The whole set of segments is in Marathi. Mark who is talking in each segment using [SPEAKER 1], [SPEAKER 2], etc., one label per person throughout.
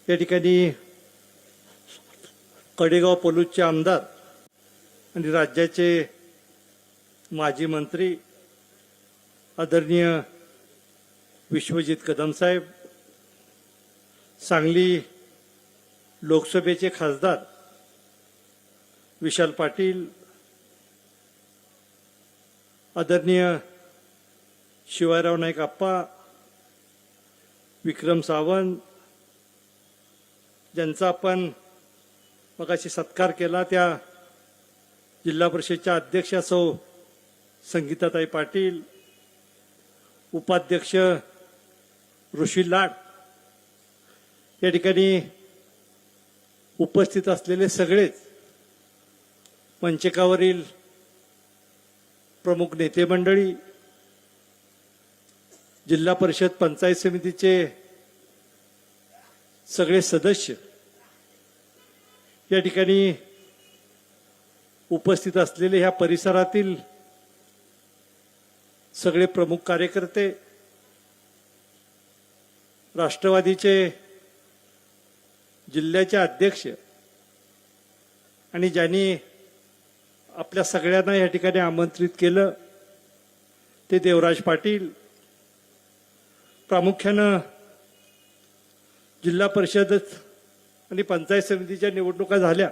[SPEAKER 1] या ठिकाणी कडेगाव पलूसचे आमदार आणि राज्याचे माजी मंत्री आदरणीय विश्वजित कदम साहेब, सांगली लोकसभेचे खासदार विशाल पाटील, आदरणीय शिवाजीराव नाईक आप्पा, विक्रम सावंत, ज्यांचा आपण मगाशी सत्कार केला, त्या जिल्हा परिषदच्या अध्यक्षा सौ संगीताताई पाटील, उपाध्यक्ष ऋषी लाड, या ठिकाणी उपस्थित असलेले सगळेच मंचकावरील प्रमुख नेते मंडळी, जिल्हा परिषद पंचायत समितीचे सगळे सदस्य, या ठिकाणी उपस्थित असलेले ह्या परिसरातील सगळे प्रमुख कार्यकर्ते, राष्ट्रवादीचे जिल्ह्याचे अध्यक्ष आणि ज्यांनी आपल्या सगळ्यांना या ठिकाणी आमंत्रित केलं ते देवराज पाटील, प्रामुख्यानं जिल्हा परिषद आणि पंचायत समितीच्या निवडणुका झाल्या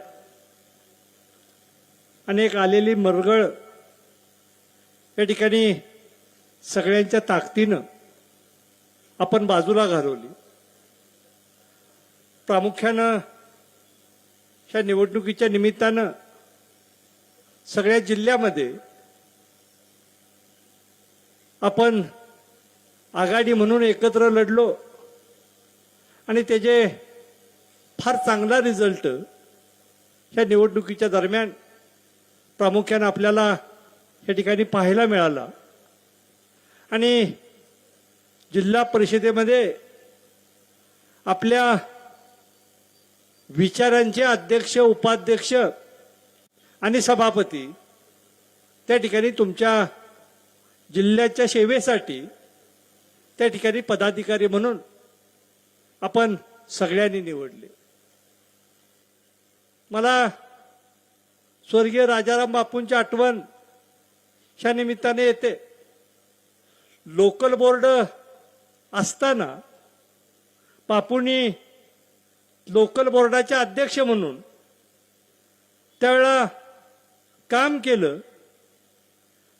[SPEAKER 1] आणि एक आलेली मरगळ या ठिकाणी सगळ्यांच्या ताकदीनं आपण बाजूला घालवली. प्रामुख्यानं ह्या निवडणुकीच्या निमित्तानं सगळ्या जिल्ह्यामध्ये आपण आघाडी म्हणून एकत्र लढलो आणि त्याचे फार चांगला रिझल्ट ह्या निवडणुकीच्या दरम्यान प्रामुख्यानं आपल्याला या ठिकाणी पाहायला मिळाला. आणि जिल्हा परिषदेमध्ये आपल्या विचारांचे अध्यक्ष, उपाध्यक्ष आणि सभापती त्या ठिकाणी तुमच्या जिल्ह्याच्या सेवेसाठी त्या ठिकाणी पदाधिकारी म्हणून आपण सगळ्यांनी निवडले. मला स्वर्गीय राजाराम बापूंची आठवण ह्या निमित्ताने येते. लोकल बोर्ड असताना बापूंनी लोकल बोर्डाचे अध्यक्ष म्हणून त्यावेळेला काम केलं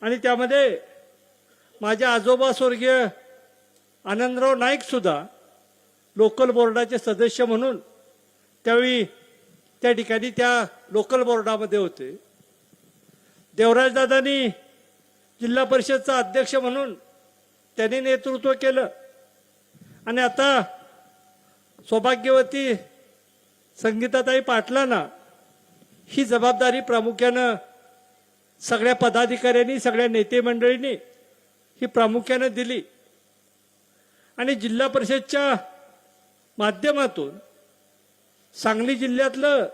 [SPEAKER 1] आणि त्यामध्ये माझे आजोबा स्वर्गीय आनंदराव नाईक सुद्धा लोकल बोर्डाचे सदस्य म्हणून त्यावेळी त्या ठिकाणी त्या लोकल बोर्डामध्ये होते. देवराजदादांनी जिल्हा परिषदचा अध्यक्ष म्हणून त्यांनी नेतृत्व केलं आणि आता सौभाग्यवती संगीताताई पाटलांना ही जबाबदारी प्रामुख्यानं सगळ्या पदाधिकाऱ्यांनी, सगळ्या नेते मंडळींनी ही प्रामुख्यानं दिली. आणि जिल्हा परिषदच्या माध्यमातून सांगली जिल्ह्यातलं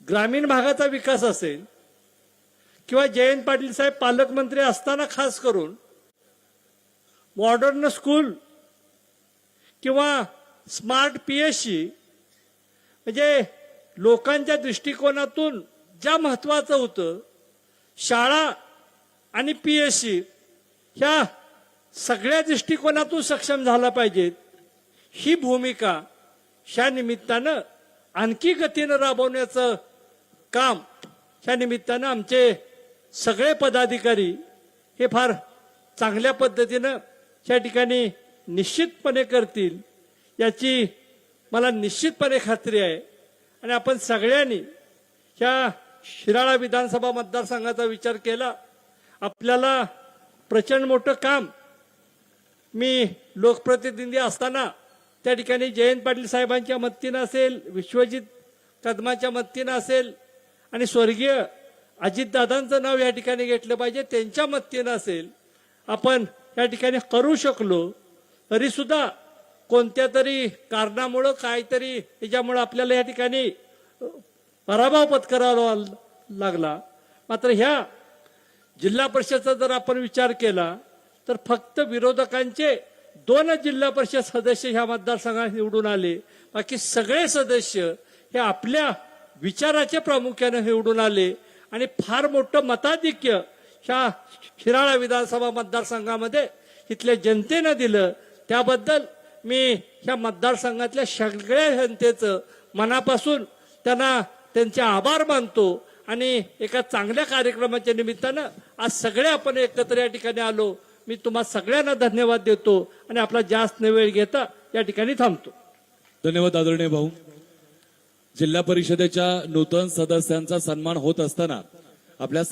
[SPEAKER 1] ग्रामीण भागाचा विकास असेल किंवा जयंत पाटील साहेब पालकमंत्री असताना खास करून मॉडर्न स्कूल किंवा स्मार्ट PSC म्हणजे लोकांच्या दृष्टिकोनातून ज्या महत्वाचं होतं, शाळा आणि PSC ह्या सगळ्या दृष्टिकोनातून सक्षम झाला पाहिजेत, ही भूमिका ह्या निमित्तानं आणखी गतीनं राबवण्याचं काम ह्या निमित्तानं आमचे सगळे पदाधिकारी हे फार चांगल्या पद्धतीनं ह्या ठिकाणी निश्चितपणे करतील याची मला निश्चितपणे खात्री आहे. आणि आपण सगळ्यांनी ह्या शिराळा विधानसभा मतदारसंघाचा विचार केला, आपल्याला प्रचंड मोठं काम, मी लोकप्रतिनिधी असताना त्या ठिकाणी जयंत पाटील साहेबांच्या मदतीनं असेल, विश्वजित कदमाच्या मदतीनं असेल आणि स्वर्गीय अजितदादांचं नाव या ठिकाणी घेतलं पाहिजे त्यांच्या मदतीनं असेल, आपण या ठिकाणी करू शकलो. तरी सुद्धा कोणत्या तरी कारणामुळं काहीतरी याच्यामुळं आपल्याला या ठिकाणी पराभव पत्करावा लागला. मात्र ह्या जिल्हा परिषदचा जर आपण विचार केला तर फक्त विरोधकांचे 2 जिल्हा परिषद सदस्य ह्या मतदारसंघात निवडून आले. बाकी सगळे सदस्य हे आपल्या विचाराचे प्रामुख्याने निवडून आले आणि फार मोठं मताधिक्य ह्या शिराळा विधानसभा मतदारसंघामध्ये इथल्या जनतेनं दिलं. त्याबद्दल मी ह्या मतदारसंघातल्या सगळ्या जनतेचं मनापासून त्यांचे आभार मानतो आणि एका चांगल्या कार्यक्रमाच्या निमित्तानं आज सगळे आपण एकत्र या ठिकाणी आलो. मी तुम्हा सगळ्यांना धन्यवाद देतो आणि आपला जास्त वेळ घेता या ठिकाणी थांबतो.
[SPEAKER 2] धन्यवाद आदरणीय भाऊ. जिल्हा परिषदेच्या नूतन सदस्यांचा सन्मान होत असताना आपल्या